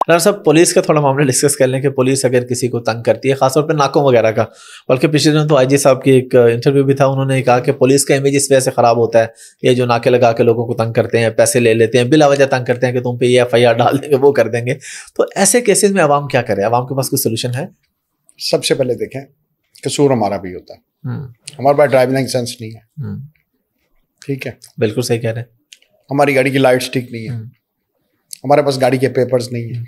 Doctor साहब, police का थोड़ा मामला डिस्कस कर लें कि पुलिस अगर किसी को तंग करती है, खासतौर पर नाकों वगैरह का। बल्कि पिछले दिनों तो आईजी साहब की एक इंटरव्यू भी था, उन्होंने कहा कि पुलिस का इमेज इस वजह से खराब होता है, ये जो नाके लगा के लोगों को तंग करते हैं, पैसे ले लेते हैं, बिला वजह तंग करते हैं कि तुम पे ये FIR डाल देंगे, वो कर देंगे। तो ऐसे केसेस में आवाम क्या करे? आवाम के पास कोई सोल्यूशन है? सबसे पहले देखें, कसूर हमारा भी होता है, हमारे पास ड्राइविंग लाइसेंस नहीं है, ठीक है, बिल्कुल सही कह रहे हैं। हमारी गाड़ी की लाइट्स ठीक नहीं है, हमारे पास गाड़ी के पेपर्स नहीं है,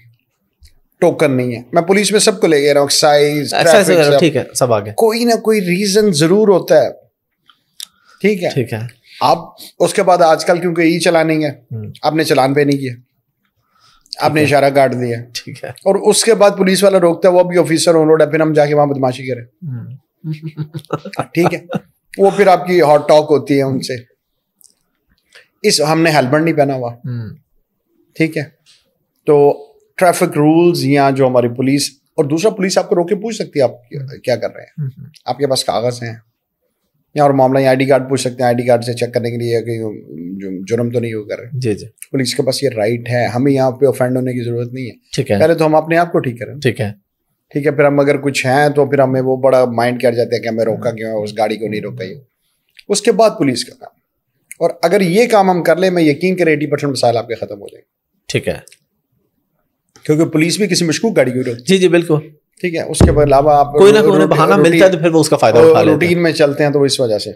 टोकन नहीं है। मैं पुलिस में सबको ले गया रहा हूँ, एक्साइज, ट्रैफिक, ठीक है, सब आगे। कोई ना कोई रीजन जरूर होता है, ठीक है, ठीक है। आप उसके बाद आजकल क्योंकि ई चलानी है, आपने चलान पे नहीं किया, आपने इशारा काट दिया, ठीक है, और उसके बाद पुलिस वाला रोकता है, वो भी ऑफिसर ऑन रोड है, फिर हम जाके वहां बदमाशी करें, ठीक है, वो फिर आपकी हॉट टॉक होती है उनसे, हमने हेलमेट नहीं पहना हुआ, ठीक है। तो ट्रैफिक रूल्स या जो हमारी पुलिस, और दूसरा पुलिस आपको रोक के पूछ सकती है आप क्या कर रहे हैं, आपके पास कागज हैं, या और मामला या ID कार्ड पूछ सकते हैं, ID कार्ड से चेक करने के लिए कि जुर्म तो नहीं हो कर रहे। जी जी, पुलिस के पास ये राइट है, हमें यहाँ पे ऑफेंड होने की जरूरत नहीं है, ठीक है। पहले तो हम अपने आप को ठीक करें, ठीक है, ठीक है, फिर हम अगर कुछ हैं तो फिर हमें वो बड़ा माइंड कर जाते हैं कि हमें रोका क्यों है, उस गाड़ी को नहीं रोका ही। उसके बाद पुलिस का काम, और अगर ये काम हम कर ले, मैं यकीन करें 80% मसाइल आपके खत्म हो जाएंगे, ठीक है, क्योंकि पुलिस भी किसी मशकूक गाड़ी को रोकती है। जी जी बिल्कुल, ठीक है। उसके अलावा आप कोई ना कोई बहाना मिलता है तो फिर वो उसका फायदा उठा लेते हैं, रूटीन में चलते हैं तो इस वजह से।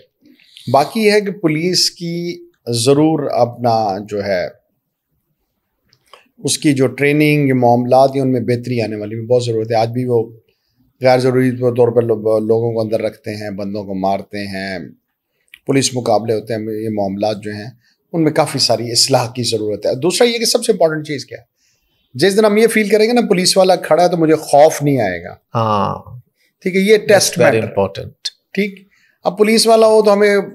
बाकी है कि पुलिस की जरूर अपना जो है उसकी जो ट्रेनिंग मामलात है उनमें बेहतरी आने वाली में बहुत ज़रूरत है। आज भी वो गैर ज़रूरी तौर पर लोगों को अंदर रखते हैं, बंदों को मारते हैं, पुलिस मुकाबले होते हैं, ये मामलात जो हैं उनमें काफ़ी सारी इस्लाह की ज़रूरत है। दूसरा ये कि सबसे इंपॉर्टेंट चीज़ क्या है, जिस दिन हम ये फील करेंगे ना पुलिस वाला खड़ा है तो मुझे खौफ नहीं आएगा, हाँ ठीक है, ये टेस्ट वेरी इंपॉर्टेंट, ठीक। अब पुलिस वाला हो तो हमें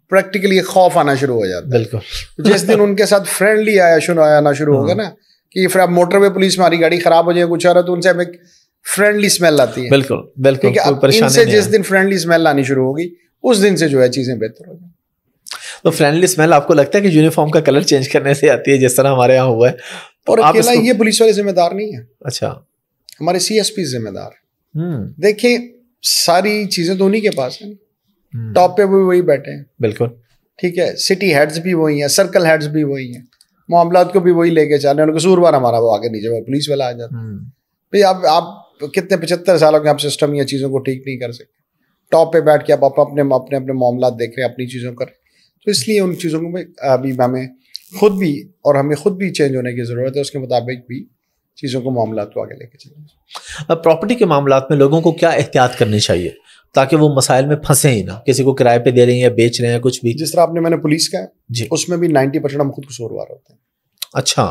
प्रैक्टिकली खौफ आना शुरू हो जाता है, बिल्कुल। जिस दिन उनके साथ फ्रेंडली आना शुरू होगा ना, कि फिर आप मोटरवे पुलिस में हमारी गाड़ी खराब हो जाए कुछ आ रहा तो उनसे हमें फ्रेंडली स्मेल आती है, बिल्कुल बिल्कुल, ठीक है। अब इनसे जिस दिन फ्रेंडली स्मेल आनी शुरू होगी उस दिन से जो है चीजें बेहतर हो जाएंगी। तो फ्रेंडली स्मेल आपको लगता है कि यूनिफॉर्म का कलर चेंज करने से आती है, जिस तरह हमारे यहाँ हुआ है? और अकेला ये पुलिस वाले जिम्मेदार नहीं है, अच्छा, हमारे CSP जिम्मेदार। देखिए सारी चीजें तो उन्हीं के पास है, टॉप पे भी वही बैठे हैं, बिल्कुल, ठीक है, सिटी हेड्स भी वही हैं, सर्कल हेड्स भी वही हैं, मामलात को भी वही लेके चल रहे हैं, कसूरवार हमारा वो आगे नीचे पुलिस वाला आ जाता है। भाई आप कितने 75 सालों के आप सिस्टम या चीज़ों को ठीक नहीं कर सकते, टॉप पे बैठ के आप अपने अपने मामलात देख रहे हैं, अपनी चीज़ों कर, तो इसलिए उन चीज़ों को अभी हमें खुद भी और हमें खुद भी चेंज होने की ज़रूरत है, उसके मुताबिक भी चीज़ों को मामलात को आगे लेके चलें। प्रॉपर्टी के मामलात में लोगों को क्या एहतियात करनी चाहिए ताकि वो मसाइल में फंसे ही ना, किसी को किराए पे दे रहे हैं या बेच रहे हैं कुछ भी? जिस तरह मैंने पुलिस का जी, उसमें भी 90% हम खुद कसूरवार होते हैं। अच्छा,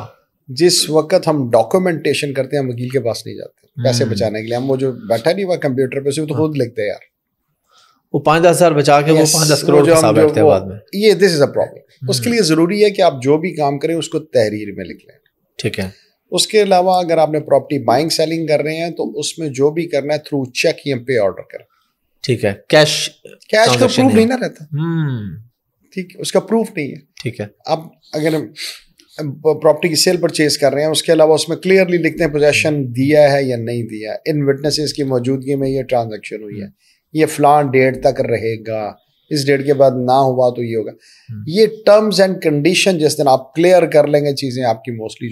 जिस वक्त हम डॉक्यूमेंटेशन करते हैं हम वकील के पास नहीं जाते पैसे बचाने के लिए, हम वो जो बैठा नहीं हुआ कंप्यूटर पे, तो खुद लिखते हैं यार, वो 5-10 हज़ार बचा के वो 5-10 करोड़ के साथ बैठते हैं बाद में। ये दिस इज अ प्रॉब्लम। उसके लिए जरूरी है कि आप जो भी काम करें उसको तहरीर में लिख लें, ठीक है। उसके अलावा अगर आपने प्रॉपर्टी बाइंग सेलिंग कर रहे हैं तो उसमें जो भी करना है थ्रू चेक या पे ऑर्डर करें, ठीक है। कैश का प्रूफ नहीं ना रहता, ठीक है, उसका प्रूफ नहीं है, ठीक है। अब अगर प्रॉपर्टी की सेल परचेज कर रहे हैं उसके अलावा उसमें क्लियरली लिखते हैं पोजेशन दिया है या नहीं दिया, इन विटनेसेस की मौजूदगी में ये ट्रांजैक्शन हुई है, ये फलान डेट तक रहेगा, इस डेट के बाद ना हुआ तो ये होगा। ये टर्म्स एंड कंडीशन जिस दिन आप क्लियर कर लेंगे चीजें आपकी मोस्टली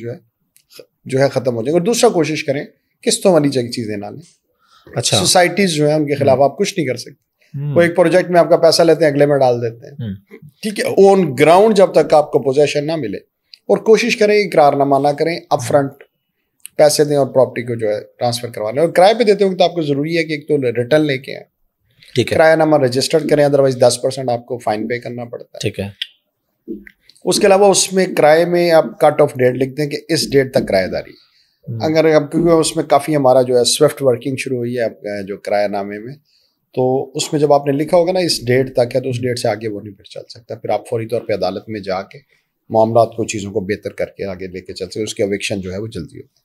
जो है खत्म हो जाएंगे। और दूसरा कोशिश करें किस्तों वाली चीजें ना लें। अच्छा, सोसाइटीज जो है उनके खिलाफ आप कुछ नहीं कर सकते, वो एक प्रोजेक्ट में आपका पैसा लेते हैं अगले में डाल देते हैं, ठीक है। ऑन ग्राउंड जब तक आपको पोजेशन ना मिले, और कोशिश करें इकरारनामा ना करें, अप फ्रंट पैसे दें और प्रॉपर्टी को जो है ट्रांसफर करवा लें। और किराए पे देते वक्त आपको जरूरी है कि एक तो रिटर्न लेके आए, ठीक है, किरायानामा रजिस्टर्ड करें, अदरवाइज 10% आपको फाइन पे करना पड़ता है, ठीक है। उसके अलावा उसमें किराए में आप कट ऑफ डेट लिख दें कि इस डेट तक किराएदारी, अगर अब क्योंकि उसमें काफ़ी हमारा जो है स्विफ्ट वर्किंग शुरू हुई है जो किरायानामे में, तो उसमें जब आपने लिखा होगा ना इस डेट तक है, तो उस डेट से आगे वो नहीं फिर चल सकता, फिर आप फौरी तौर पे अदालत में जाके मामलात को चीज़ों को बेहतर करके आगे लेके चल सकते, उसकी एविक्शन जो है वो जल्दी होती है।